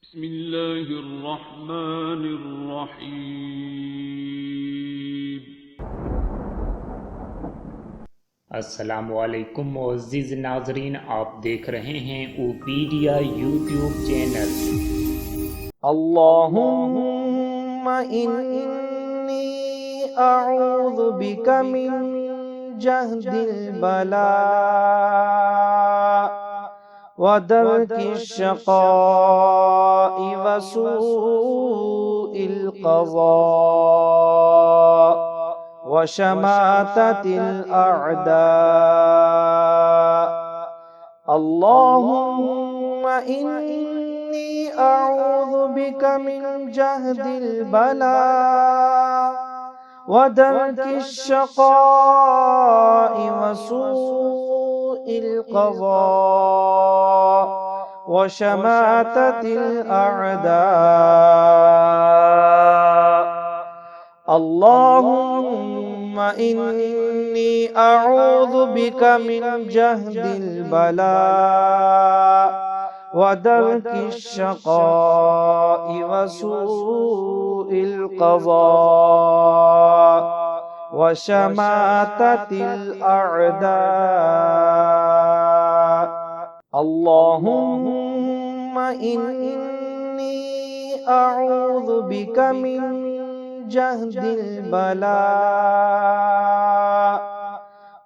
بسم الله الرحمن الرحيم। अस्सलामुअलैकुम मुअज़्ज़िज़ नाज़रीन, आप देख रहे हैं ओपीडिया यूट्यूब चैनल। अल्लाहुम्मा इन्नी अऊज़ु बिका मिन जहदिल बला व दरकिश शक़ाइ व सूइल क़ज़ा व शमाततिल अअदा। अल्लाहुम्मा इन्नी अऊज़ु बिका मिन जहदिल बला व दरकिश शक़ाइ व सूइल क़ज़ा व शमाततिल अअदा। अल्लाहुम्मा इन्नी अऊज़ु बिका मिन जहदिल बला व दरकिश शक़ाइ व सूइल क़ज़ा व शमाततिल अअदा। अल्लाहुम्मा इन्नी अऊज़ु बिका मिन जहदिल बला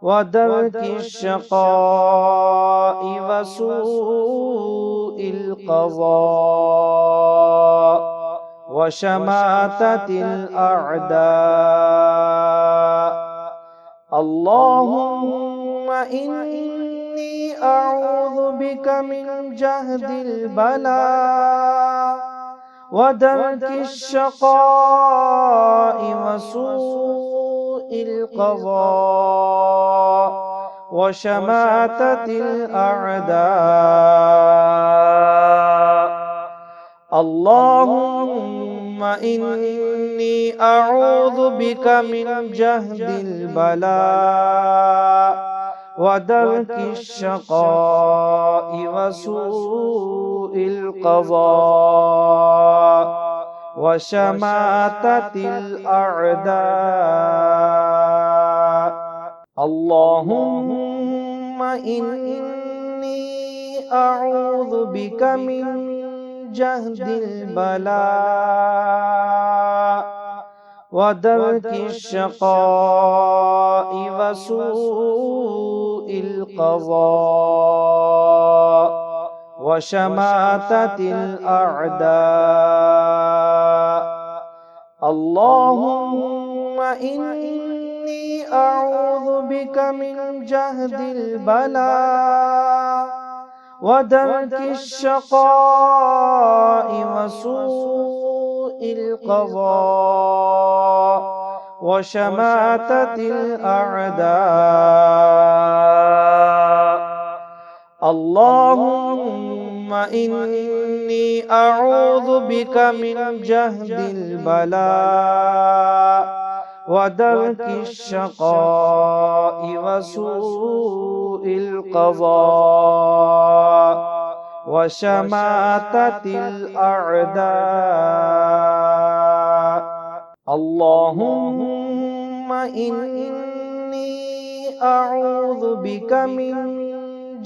व दरकिश शक़ाइ व सूइल क़ज़ा व शमाततिल अअदा। अल्लाहुम्मा इन्नी अऊज़ु बिका मिन जहदिल बला व दरकिश शक़ाइ व सूइल क़ज़ा व शमाततिल अअदा। अल्लाहुम्मा इन्नी अऊज़ु बिका मिन जहदिल बला व दरकिश शक़ाइ व सूइल क़ज़ा व शमाततिल अअदा। अल्लाहुम्मा इन्नी अऊज़ु बिका मिन जहदिल बला व दरकिश शक़ाइ व सूइल क़ज़ा व शमाततिल अअदा। अल्लाहुम्मा इन्नी अऊज़ु बिका मिन जहदिल बला व दरकिश शक़ाइ व सूइल क़ज़ा व शमाततिल अअदा। अल्लाहुम्मा इन्नी अऊज़ु बिका मिन जहदिल बला व दरकिश शक़ाइ व सूइल क़ज़ा व शमाततिल अअदा। अल्लाहुम्मा इन्नी अऊज़ु बिका मिन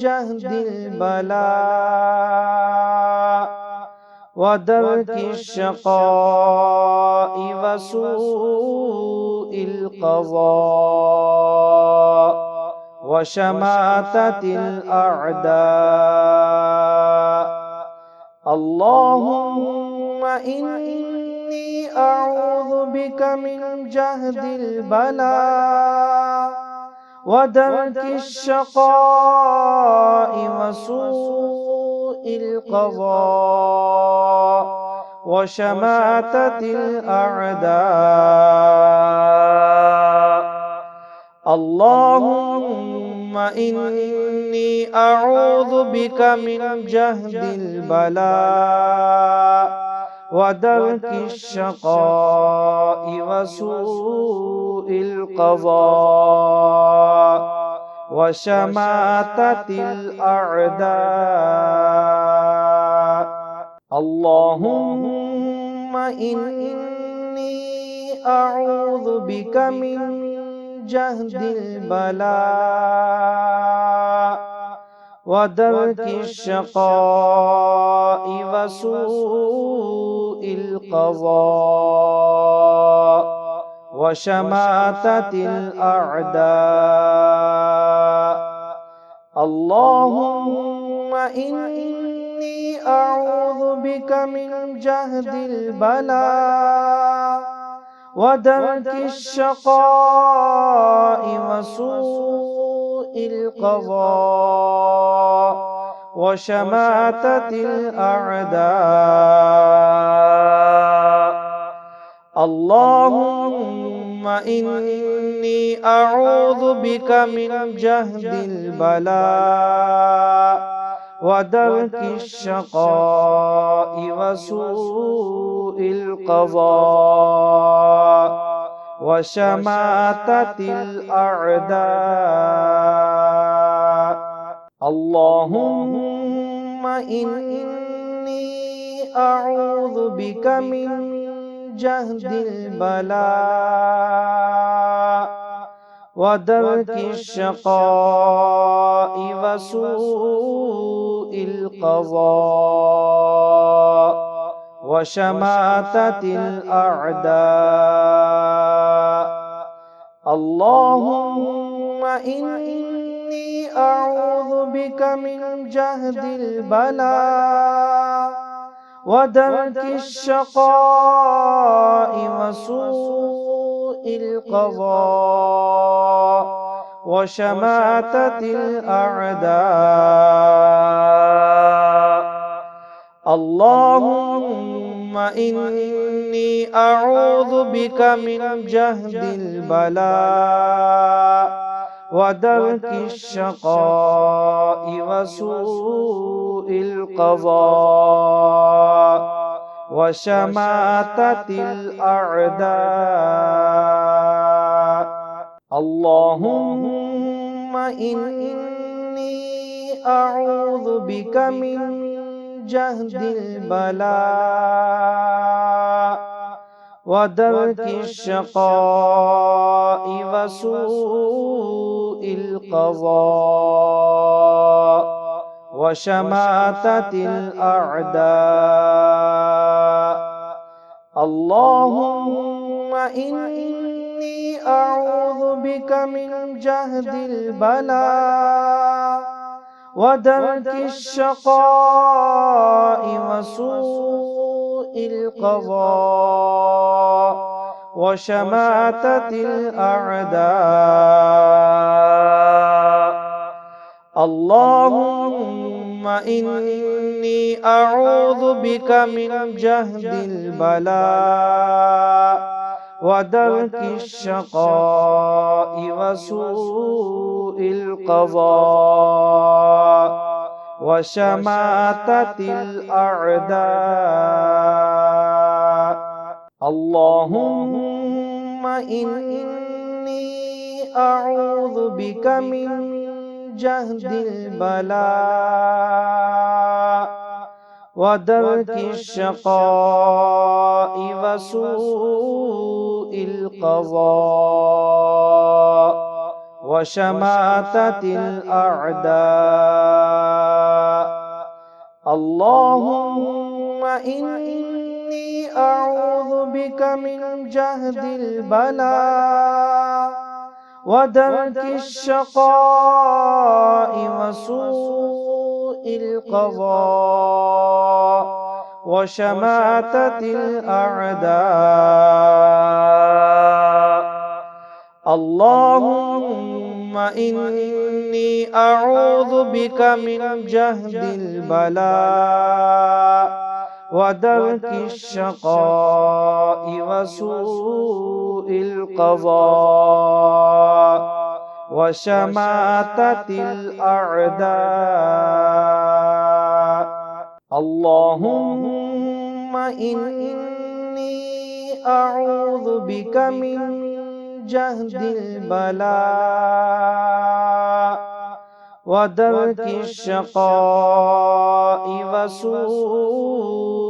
जहदिल बला व दरकिश शक़ाइ व सूइल क़ज़ा व शमाततिल अअदा। अल्लाहुम्मा इन्नी अऊज़ु बिका मिन जहदिल बला व दरकिश शक़ाइ व सूइल क़ज़ा व शमाततिल अअदा। अल्लाहुम्मा इन्नी अऊज़ु बिका मिन जहदिल बला व दरकिश शक़ाइ व सूइल क़ज़ा व शमाततिल अअदा। اللهم إني أعوذ بك من جهد البلاء ودرك الشقاء وسوء القضاء وشماتة الأعداء. اللهم إني أعوذ بك من جهد البلاء ودرك الشقاء وسوء القضاء وشماتة الأعداء. اللهم إني أعوذ بك من جهد البلاء ودرك الشقاء وسوء القضاء وشماتة الأعداء. اللهم إني أعوذ بك من جهد البلاء ودرك الشقاء وسوء القضاء وشماتة الأعداء. اللهم إني أعوذ بك من جهد البلاء ودرك الشقاء وسوء القضاء وشماتة الأعداء. اللهم إني أعوذ بك من جهد البلاء ودرك الشقاء وسوء القضاء وشماتة الأعداء. اللهم إني أعوذ بك من جهد البلاء ودرك الشقاء وسوء القضاء وشماتة الأعداء. اللهم إني أعوذ بك من جهد البلاء ودرك الشقاء وسوء القضاء وشماتة الأعداء. اللهم إني أعوذ بك من جهد البلاء ودرك الشقاء وسوء القضاء وشماتة الأعداء. اللهم إني أعوذ بك من جهد البلاء ودرك الشقاء وسوء القضاء وشماتة الأعداء. اللهم إني أعوذ بك من جهد البلاء ودرك الشقاء وسوء القضاء وشماتة الأعداء. اللهم إني أعوذ بك من جهد البلاء ودرك الشقاء وسوء القضاء وشماتة الأعداء. اللهم إني أعوذ بك من جهد البلاء ودرك الشقاء وسوء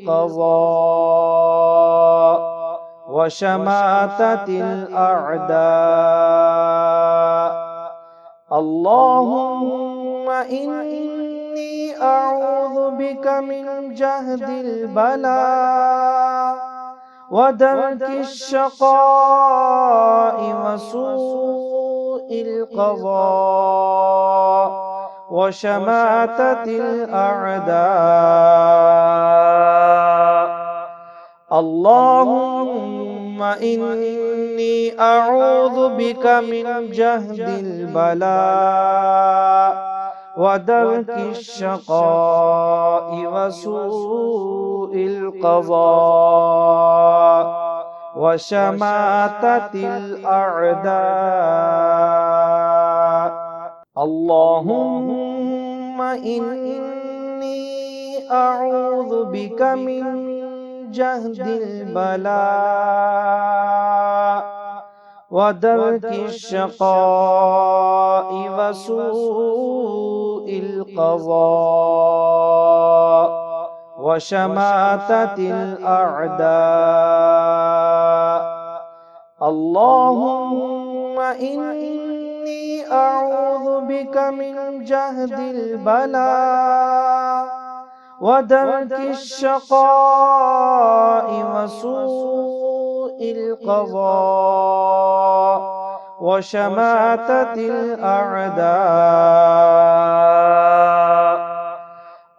القضاء وشماتة الأعداء. اللهم إني أعوذ بك من جهد البلاء ودرك الشقاء وسوء القضاء وشماتة الأعداء. اللهم إني أعوذ بك من جهد البلاء ودرك الشقاء وسوء القضاء وشماتة الأعداء. اللهم إني أعوذ بك من جهد البلاء ودرك الشقاء وسوء القضاء وشماتة الأعداء. اللهم إني أعوذ بك من جهد البلاء ودرك الشقاء وسوء القضاء وشماتة الأعداء.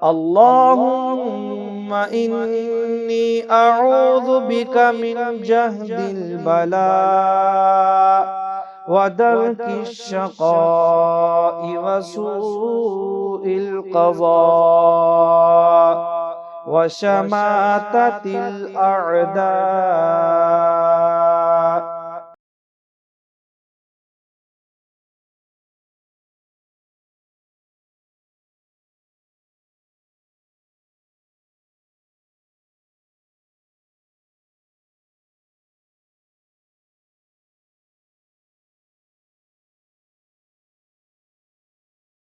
اللهم إني أعوذ بك من جهد البلاء ودرك الشقاء وسوء القضاء وشماتة الأعداء.